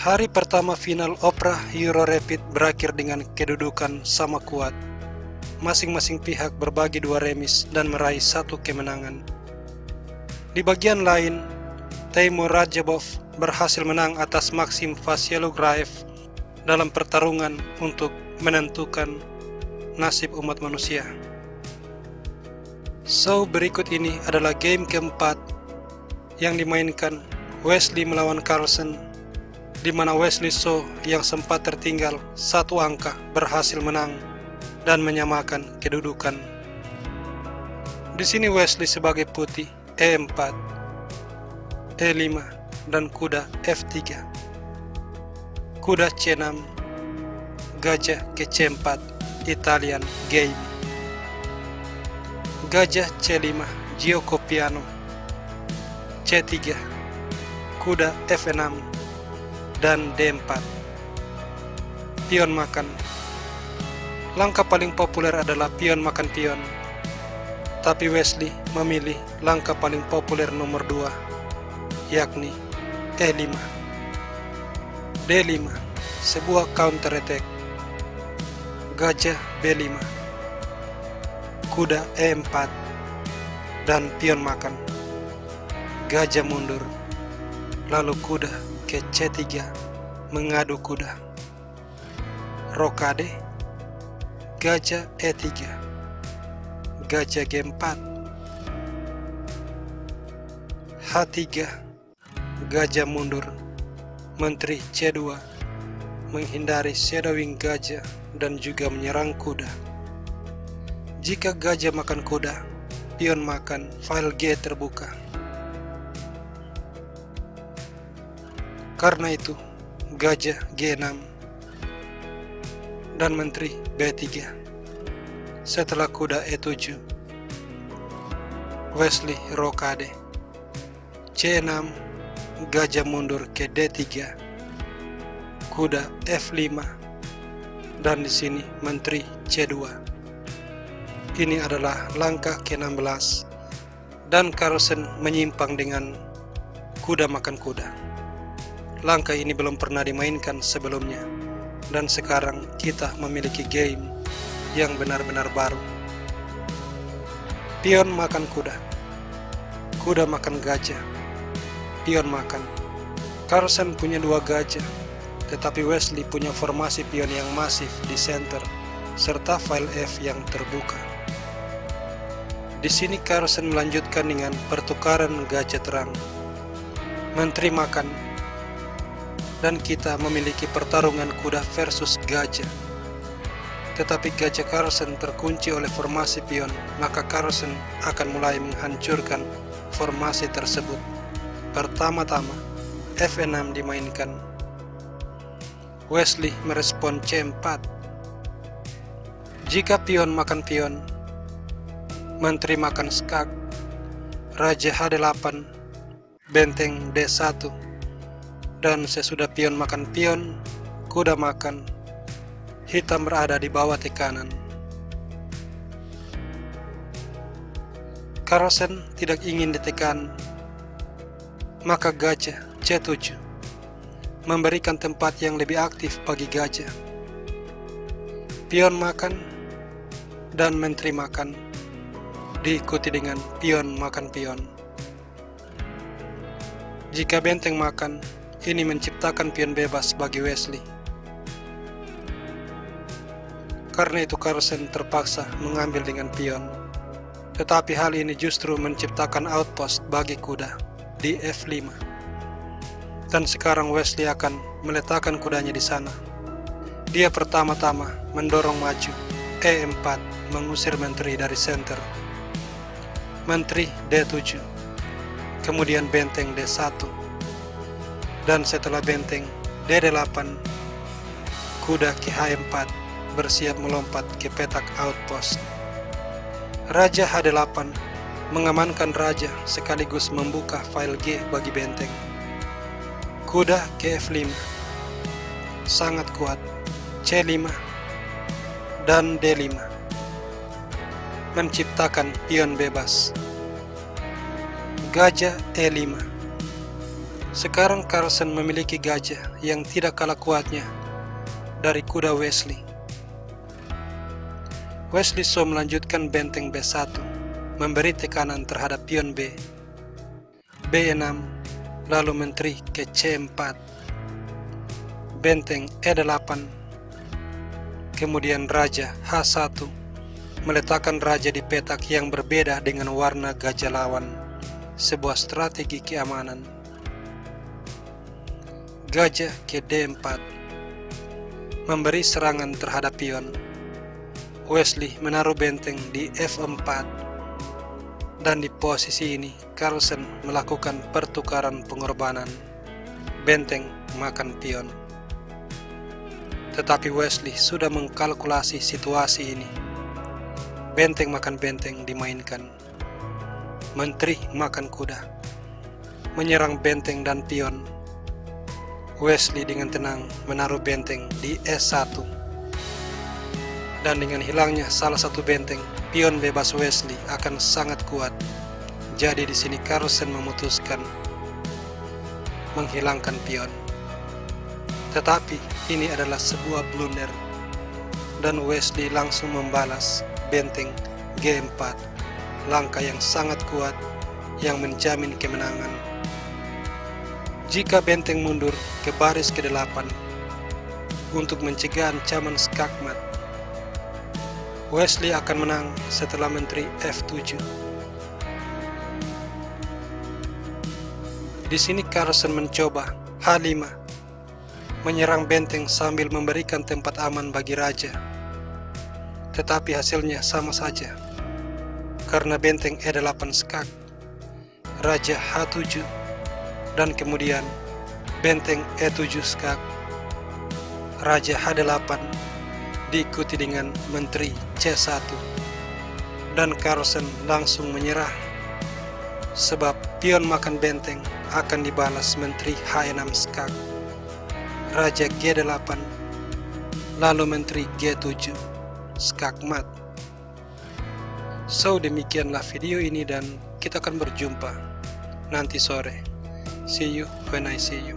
Hari pertama final Opera Euro Rapid berakhir dengan kedudukan sama kuat. Masing-masing pihak berbagi 2 remis dan meraih 1 kemenangan. Di bagian lain, Teimur Radjabov berhasil menang atas Maxim Vasyelugраев dalam pertarungan untuk menentukan nasib umat manusia. So, berikut ini adalah game keempat yang dimainkan Wesley melawan Carlsen, di mana Wesley So yang sempat tertinggal 1 angka berhasil menang dan menyamakan kedudukan. Di sini Wesley sebagai putih E4, E5 dan kuda F3. Kuda C6, gajah ke C4, Italian game. Gajah C5, Giocopiano. C3, kuda F6 dan D4. Pion makan. Langkah paling populer adalah pion makan pion, tapi Wesley memilih langkah paling populer nomor 2, yakni E5. D5, sebuah counter attack. Gajah B5, kuda E4 dan pion makan. Gajah mundur, lalu kuda ke C3 mengadu kuda. Rokade, gajah E3, gajah G4, H3, gajah mundur, menteri C2 menghindari shadowing gajah dan juga menyerang kuda. Jika gajah makan kuda, pion makan, file G terbuka. Karena itu, gajah G6 dan menteri B3. Setelah kuda E7, Wesley rokade. C6, gajah mundur ke D3, kuda F5, dan di sini menteri C2. Ini adalah langkah ke-16 dan Carlsen menyimpang dengan kuda makan kuda. Langkah ini belum pernah dimainkan sebelumnya, dan sekarang kita memiliki game yang benar-benar baru. Pion makan kuda, kuda makan gajah, pion makan. Carlsen punya 2 gajah, tetapi Wesley punya formasi pion yang masif di center, serta file F yang terbuka. Di sini Carlsen melanjutkan dengan pertukaran gajah terang. Menteri makan, dan kita memiliki pertarungan kuda versus gajah. Tetapi gajah Carlsen terkunci oleh formasi pion, maka Carlsen akan mulai menghancurkan formasi tersebut. Pertama-tama, F6 dimainkan. Wesley merespon C4. Jika pion makan pion, menteri makan skak, raja H8, benteng D1, dan sesudah pion makan pion, kuda makan, hitam berada di bawah tekanan. Carlsen tidak ingin ditekan, maka gajah C7 memberikan tempat yang lebih aktif bagi gajah. Pion makan dan menteri makan, diikuti dengan pion makan pion. Jika benteng makan, ini menciptakan pion bebas bagi Wesley. Karena itu Carlsen terpaksa mengambil dengan pion. Tetapi hal ini justru menciptakan outpost bagi kuda di F5. Dan sekarang Wesley akan meletakkan kudanya di sana. Dia pertama-tama mendorong maju E4, mengusir menteri dari center. Menteri D7, kemudian benteng D1, dan setelah benteng D8, kuda ke H4 bersiap melompat ke petak outpost. Raja H8 mengamankan raja sekaligus membuka file G bagi benteng. Kuda ke F5 sangat kuat, C5 dan D5 menciptakan pion bebas. Gajah E5 Sekarang Carlsen memiliki gajah yang tidak kalah kuatnya dari kuda Wesley. Wesley So melanjutkan benteng B1, memberi tekanan terhadap pion B, B6, lalu menteri ke C4, benteng E8, kemudian raja H1, meletakkan raja di petak yang berbeda dengan warna gajah lawan, sebuah strategi keamanan. Gajah ke D4, memberi serangan terhadap pion. Wesley menaruh benteng di F4, dan di posisi ini Carlsen melakukan pertukaran pengorbanan, benteng makan pion. Tetapi Wesley sudah mengkalkulasi situasi ini. Benteng makan benteng dimainkan. Menteri makan kuda, menyerang benteng dan pion. Wesley dengan tenang menaruh benteng di S1, dan dengan hilangnya salah satu benteng, pion bebas Wesley akan sangat kuat. Jadi di sini Carlsen memutuskan menghilangkan pion. Tetapi ini adalah sebuah blunder, dan Wesley langsung membalas benteng G4, langkah yang sangat kuat yang menjamin kemenangan. Jika benteng mundur ke baris ke-8 untuk mencegah ancaman skakmat, Wesley akan menang setelah menteri F7. Di sini Carlsen mencoba H5, menyerang benteng sambil memberikan tempat aman bagi raja. Tetapi hasilnya sama saja, karena benteng E8 skak, raja H7, dan kemudian benteng E7 skak, raja H8, diikuti dengan menteri C1, dan Carlsen langsung menyerah, sebab pion makan benteng akan dibalas menteri H6 skak, raja G8, lalu menteri G7 skak mat. So demikianlah video ini, dan kita akan berjumpa nanti sore. See you when I see you.